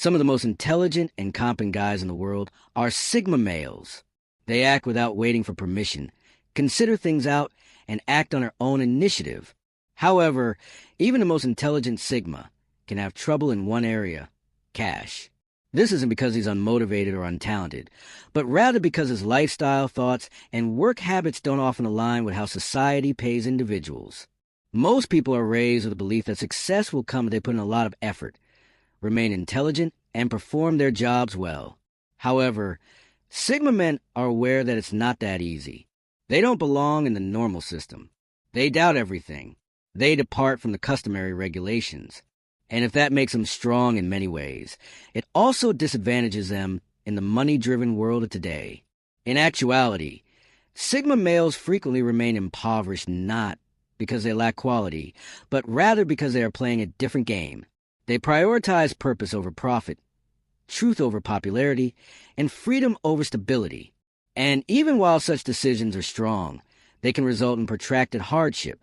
Some of the most intelligent and competent guys in the world are Sigma males. They act without waiting for permission, consider things out, and act on their own initiative. However, even the most intelligent Sigma can have trouble in one area: cash. This isn't because he's unmotivated or untalented, but rather because his lifestyle, thoughts, and work habits don't often align with how society pays individuals. Most people are raised with the belief that success will come if they put in a lot of effort, remain intelligent, and perform their jobs well. However, Sigma men are aware that it's not that easy. They don't belong in the normal system. They doubt everything. They depart from the customary regulations. And if that makes them strong in many ways, it also disadvantages them in the money-driven world of today. In actuality, Sigma males frequently remain impoverished not because they lack quality, but rather because they are playing a different game. They prioritize purpose over profit, truth over popularity, and freedom over stability. And even while such decisions are strong, they can result in protracted hardship,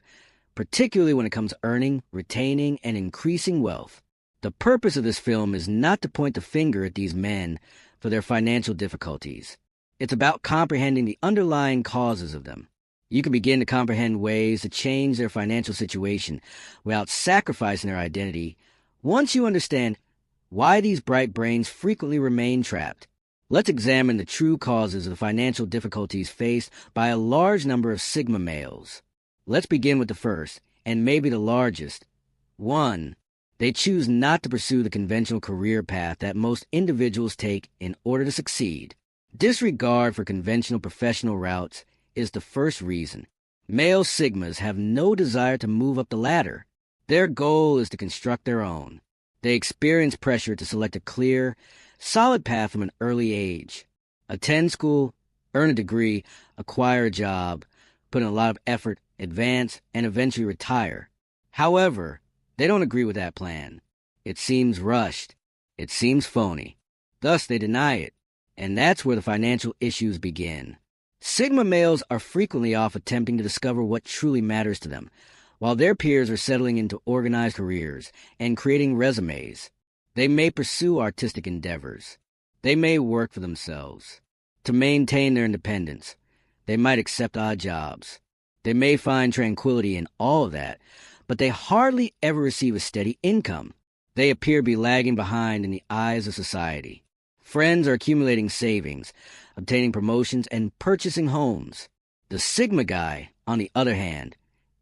particularly when it comes to earning, retaining, and increasing wealth. The purpose of this film is not to point the finger at these men for their financial difficulties. It's about comprehending the underlying causes of them. You can begin to comprehend ways to change their financial situation without sacrificing their identity once you understand why these bright brains frequently remain trapped. Let's examine the true causes of the financial difficulties faced by a large number of Sigma males. Let's begin with the first, and maybe the largest. 1. They choose not to pursue the conventional career path that most individuals take in order to succeed. Disregard for conventional professional routes is the first reason. Male Sigmas have no desire to move up the ladder. Their goal is to construct their own. They experience pressure to select a clear, solid path from an early age. Attend school, earn a degree, acquire a job, put in a lot of effort, advance, and eventually retire. However, they don't agree with that plan. It seems rushed. It seems phony. Thus, they deny it. And that's where the financial issues begin. Sigma males are frequently off attempting to discover what truly matters to them, while their peers are settling into organized careers and creating resumes. They may pursue artistic endeavors. They may work for themselves. To maintain their independence, they might accept odd jobs. They may find tranquility in all of that, but they hardly ever receive a steady income. They appear to be lagging behind in the eyes of society. Friends are accumulating savings, obtaining promotions, and purchasing homes. The Sigma guy, on the other hand,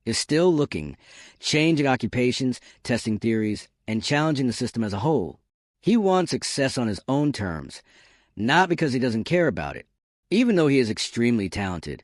is still looking, changing occupations, testing theories, and challenging the system as a whole. He wants success on his own terms, not because he doesn't care about it. Even though he is extremely talented,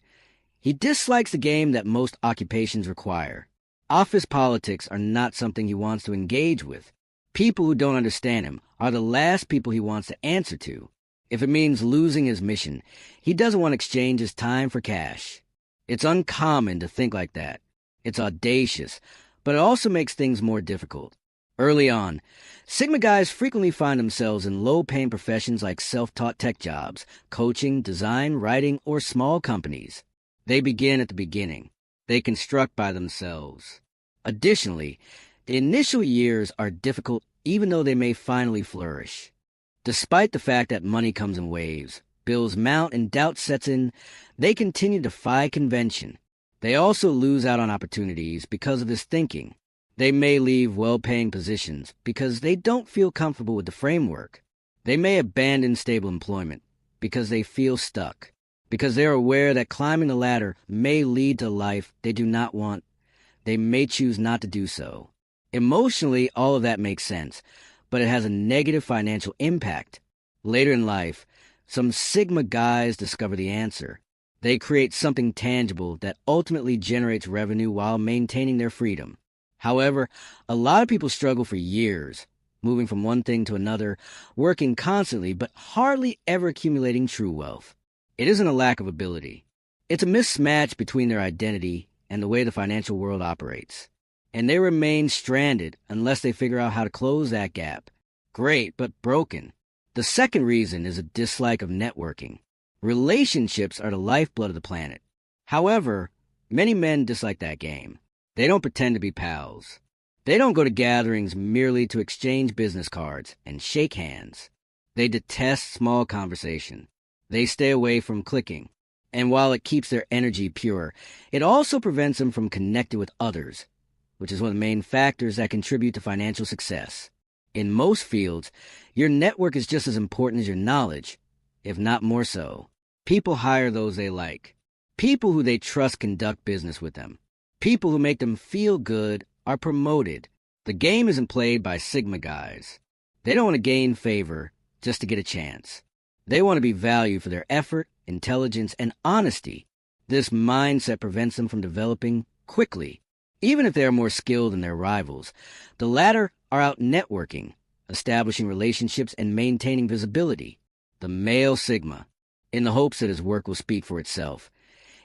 he dislikes the game that most occupations require. Office politics are not something he wants to engage with. People who don't understand him are the last people he wants to answer to. If it means losing his mission, he doesn't want to exchange his time for cash. It's uncommon to think like that. It's audacious, but it also makes things more difficult. Early on, Sigma guys frequently find themselves in low-paying professions like self-taught tech jobs, coaching, design, writing, or small companies. They begin at the beginning. They construct by themselves. Additionally, the initial years are difficult even though they may finally flourish. Despite the fact that money comes in waves, bills mount, and doubt sets in, they continue to defy convention. They also lose out on opportunities because of this thinking. They may leave well-paying positions because they don't feel comfortable with the framework. They may abandon stable employment because they feel stuck, because they are aware that climbing the ladder may lead to a life they do not want. They may choose not to do so. Emotionally, all of that makes sense, but it has a negative financial impact. Later in life, some Sigma guys discover the answer. They create something tangible that ultimately generates revenue while maintaining their freedom. However, a lot of people struggle for years, moving from one thing to another, working constantly, but hardly ever accumulating true wealth. It isn't a lack of ability. It's a mismatch between their identity and the way the financial world operates. And they remain stranded unless they figure out how to close that gap. Great, but broken. The second reason is a dislike of networking. Relationships are the lifeblood of the planet. However, many men dislike that game. They don't pretend to be pals. They don't go to gatherings merely to exchange business cards and shake hands. They detest small conversation. They stay away from clicking. And while it keeps their energy pure, it also prevents them from connecting with others, which is one of the main factors that contribute to financial success. In most fields, your network is just as important as your knowledge, if not more so. People hire those they like. People who they trust conduct business with them. People who make them feel good are promoted. The game isn't played by Sigma guys. They don't want to gain favor just to get a chance. They want to be valued for their effort, intelligence, and honesty. This mindset prevents them from developing quickly. Even if they are more skilled than their rivals, the latter are out networking, establishing relationships, and maintaining visibility. The male Sigma, in the hopes that his work will speak for itself.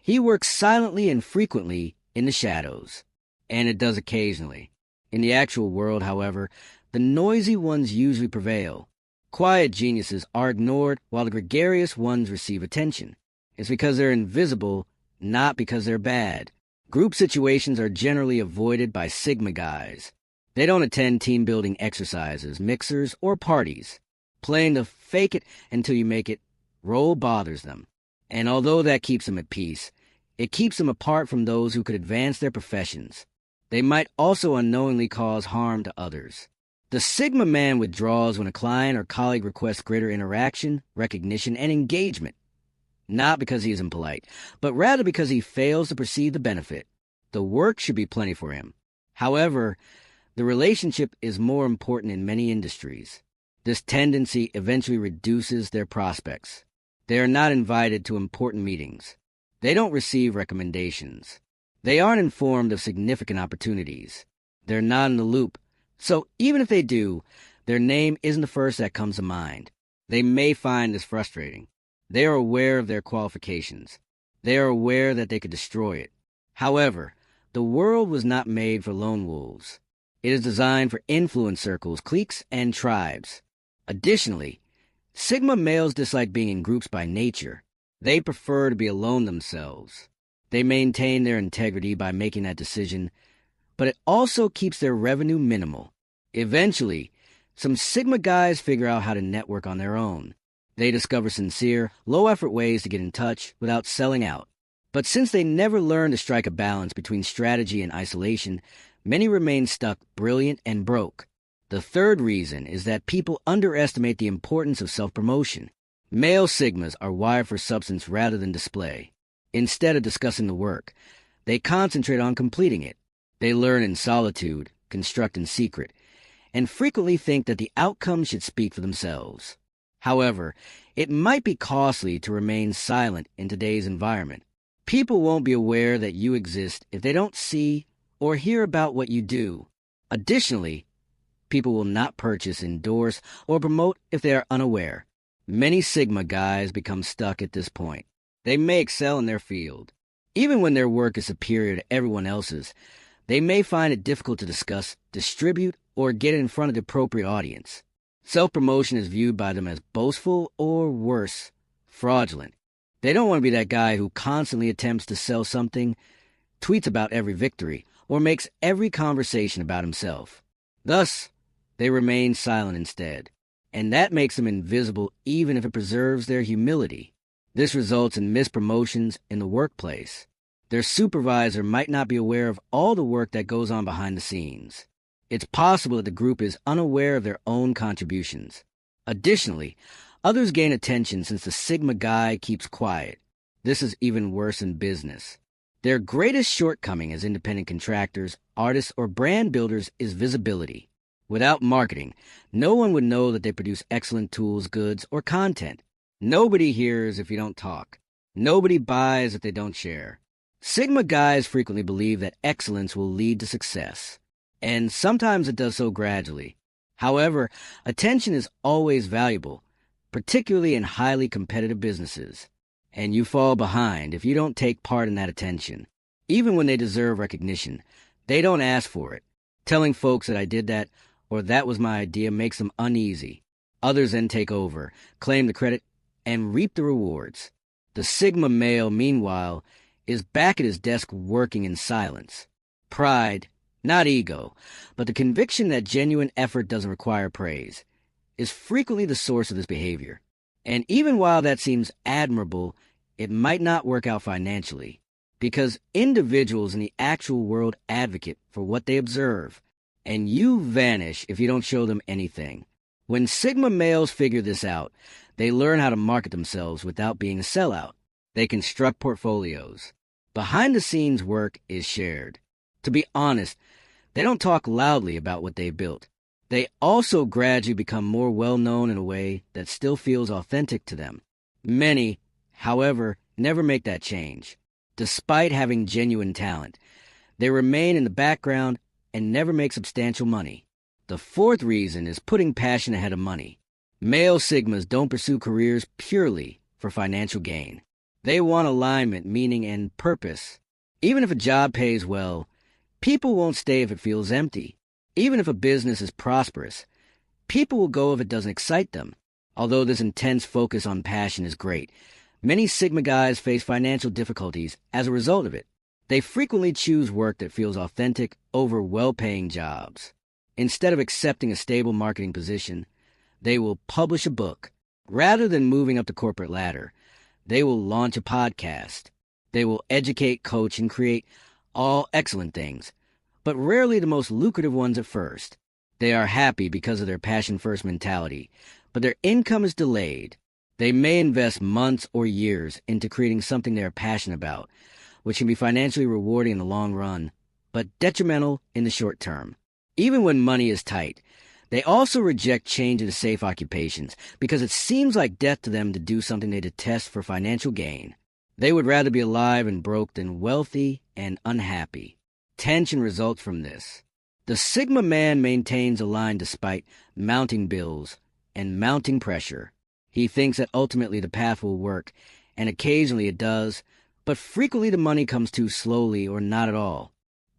He works silently and frequently in the shadows, and it does occasionally. In the actual world, however, the noisy ones usually prevail. Quiet geniuses are ignored while the gregarious ones receive attention. It's because they're invisible, not because they're bad. Group situations are generally avoided by Sigma guys. They don't attend team-building exercises, mixers, or parties. Playing the fake it until you make it role bothers them. And although that keeps them at peace, it keeps them apart from those who could advance their professions. They might also unknowingly cause harm to others. The Sigma man withdraws when a client or colleague requests greater interaction, recognition, and engagement. Not because he is impolite, but rather because he fails to perceive the benefit. The work should be plenty for him. However, the relationship is more important in many industries. This tendency eventually reduces their prospects. They are not invited to important meetings. They don't receive recommendations. They aren't informed of significant opportunities. They're not in the loop. So even if they do, their name isn't the first that comes to mind. They may find this frustrating. They are aware of their qualifications. They are aware that they could destroy it. However, the world was not made for lone wolves. It is designed for influence circles, cliques, and tribes. Additionally, Sigma males dislike being in groups by nature. They prefer to be alone themselves. They maintain their integrity by making that decision, but it also keeps their revenue minimal. Eventually, some Sigma guys figure out how to network on their own. They discover sincere, low-effort ways to get in touch without selling out. But since they never learn to strike a balance between strategy and isolation, many remain stuck brilliant and broke. The third reason is that people underestimate the importance of self-promotion. Male Sigmas are wired for substance rather than display. Instead of discussing the work, they concentrate on completing it. They learn in solitude, construct in secret, and frequently think that the outcome should speak for themselves. However, it might be costly to remain silent in today's environment. People won't be aware that you exist if they don't see or hear about what you do. Additionally, people will not purchase, endorse, or promote if they are unaware. Many Sigma guys become stuck at this point. They may excel in their field. Even when their work is superior to everyone else's, they may find it difficult to discuss, distribute, or get in front of the appropriate audience. Self-promotion is viewed by them as boastful or worse, fraudulent. They don't want to be that guy who constantly attempts to sell something, tweets about every victory, or makes every conversation about himself. Thus, they remain silent instead, and that makes them invisible even if it preserves their humility. This results in missed promotions in the workplace. Their supervisor might not be aware of all the work that goes on behind the scenes. It's possible that the group is unaware of their own contributions. Additionally, others gain attention since the Sigma guy keeps quiet. This is even worse in business. Their greatest shortcoming as independent contractors, artists, or brand builders is visibility. Without marketing, no one would know that they produce excellent tools, goods, or content. Nobody hears if you don't talk. Nobody buys if they don't share. Sigma guys frequently believe that excellence will lead to success, and sometimes it does so gradually. However, attention is always valuable, particularly in highly competitive businesses, and you fall behind if you don't take part in that attention. Even when they deserve recognition, they don't ask for it. Telling folks that I did that or that was my idea makes them uneasy. Others then take over, claim the credit, and reap the rewards. The Sigma male, meanwhile, is back at his desk working in silence. Pride, Not ego, but the conviction that genuine effort doesn't require praise, is frequently the source of this behavior. And even while that seems admirable, it might not work out financially, because individuals in the actual world advocate for what they observe, and you vanish if you don't show them anything. When Sigma males figure this out, they learn how to market themselves without being a sellout. They construct portfolios. Behind-the-scenes work is shared. To be honest, they don't talk loudly about what they've built. They also gradually become more well-known in a way that still feels authentic to them. Many, however, never make that change. Despite having genuine talent, they remain in the background and never make substantial money. The fourth reason is putting passion ahead of money. Male Sigmas don't pursue careers purely for financial gain. They want alignment, meaning, and purpose. Even if a job pays well, people won't stay if it feels empty. Even if a business is prosperous, people will go if it doesn't excite them. Although this intense focus on passion is great, many Sigma guys face financial difficulties as a result of it. They frequently choose work that feels authentic over well-paying jobs. Instead of accepting a stable marketing position, they will publish a book. Rather than moving up the corporate ladder, they will launch a podcast. They will educate, coach, and create all excellent things, but rarely the most lucrative ones at first. They are happy because of their passion-first mentality, but their income is delayed. They may invest months or years into creating something they are passionate about, which can be financially rewarding in the long run, but detrimental in the short term. Even when money is tight, they also reject change into safe occupations because it seems like death to them to do something they detest for financial gain. They would rather be alive and broke than wealthy and unhappy. Tension results from this. The Sigma man maintains a line despite mounting bills and mounting pressure. He thinks that ultimately the path will work, and occasionally it does, but frequently the money comes too slowly or not at all.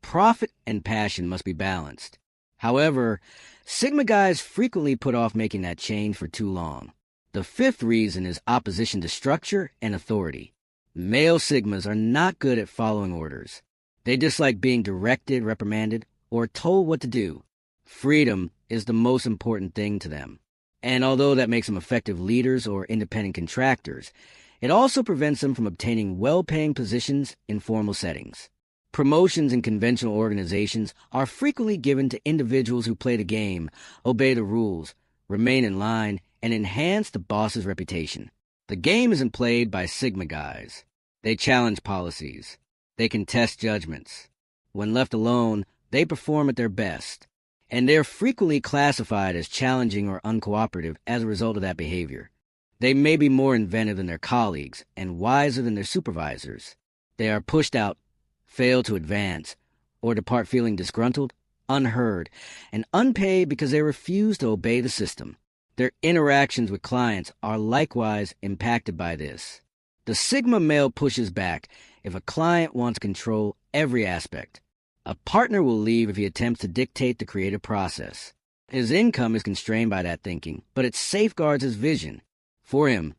Profit and passion must be balanced. However, Sigma guys frequently put off making that change for too long. The fifth reason is opposition to structure and authority. Male Sigmas are not good at following orders. They dislike being directed, reprimanded, or told what to do. Freedom is the most important thing to them. And although that makes them effective leaders or independent contractors, it also prevents them from obtaining well-paying positions in formal settings. Promotions in conventional organizations are frequently given to individuals who play the game, obey the rules, remain in line, and enhance the boss's reputation. The game isn't played by Sigma guys. They challenge policies. They contest judgments. When left alone, they perform at their best. And they're frequently classified as challenging or uncooperative as a result of that behavior. They may be more inventive than their colleagues and wiser than their supervisors. They are pushed out, fail to advance, or depart feeling disgruntled, unheard, and unpaid because they refuse to obey the system. Their interactions with clients are likewise impacted by this. The Sigma male pushes back if a client wants to control every aspect. A partner will leave if he attempts to dictate the creative process. His income is constrained by that thinking, but it safeguards his vision. For him,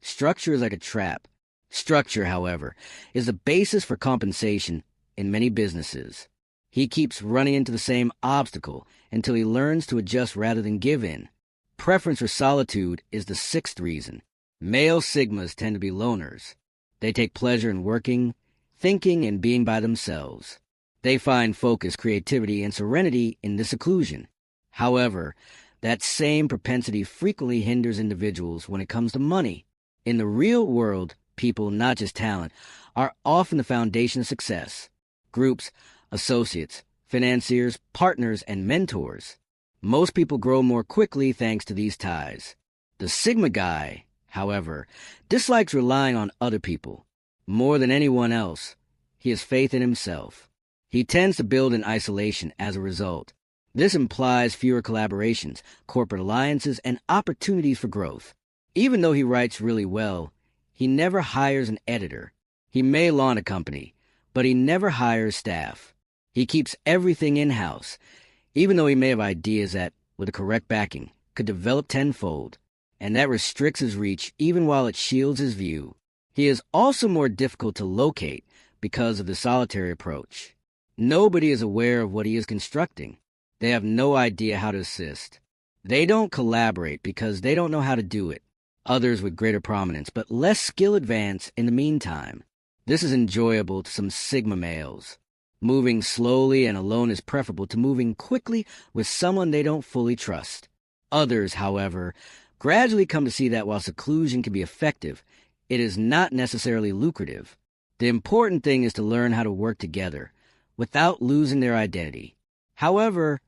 structure is like a trap. Structure, however, is the basis for compensation in many businesses. He keeps running into the same obstacle until he learns to adjust rather than give in. Preference for solitude is the sixth reason. Male Sigmas tend to be loners. They take pleasure in working, thinking, and being by themselves. They find focus, creativity, and serenity in this seclusion. However, that same propensity frequently hinders individuals when it comes to money. In the real world, people, not just talent, are often the foundation of success. Groups, associates, financiers, partners, and mentors. Most people grow more quickly thanks to these ties. The Sigma guy, however, dislikes relying on other people. More than anyone else, he has faith in himself. He tends to build in isolation as a result. This implies fewer collaborations, corporate alliances, and opportunities for growth. Even though he writes really well, he never hires an editor. He may launch a company, but he never hires staff. He keeps everything in-house, even though he may have ideas that, with the correct backing, could develop tenfold, and that restricts his reach even while it shields his view. He is also more difficult to locate because of the solitary approach. Nobody is aware of what he is constructing. They have no idea how to assist. They don't collaborate because they don't know how to do it. Others with greater prominence, but less skill advance in the meantime. This is enjoyable to some Sigma males. Moving slowly and alone is preferable to moving quickly with someone they don't fully trust. Others, however, gradually come to see that while seclusion can be effective, it is not necessarily lucrative. The important thing is to learn how to work together without losing their identity. However,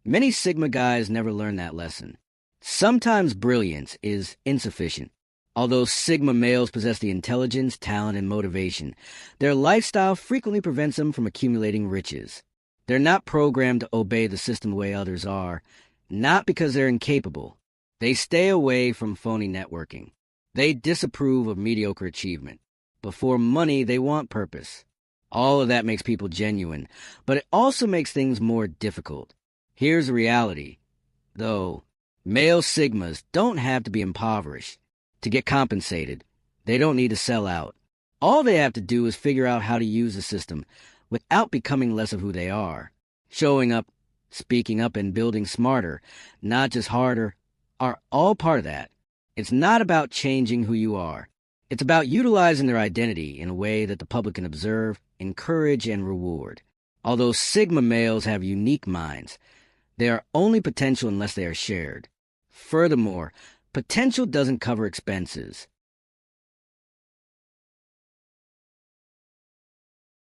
many Sigma guys never learn that lesson. Sometimes brilliance is insufficient. Although Sigma males possess the intelligence, talent, and motivation, their lifestyle frequently prevents them from accumulating riches. They're not programmed to obey the system the way others are, not because they're incapable. They stay away from phony networking. They disapprove of mediocre achievement. Before money, they want purpose. All of that makes people genuine, but it also makes things more difficult. Here's the reality, though. Male Sigmas don't have to be impoverished. To get compensated, they don't need to sell out. All they have to do is figure out how to use the system without becoming less of who they are. Showing up, speaking up, and building smarter, not just harder, are all part of that. It's not about changing who you are. It's about utilizing their identity in a way that the public can observe, encourage, and reward. Although Sigma males have unique minds, they are only potential unless they are shared. Furthermore, potential doesn't cover expenses.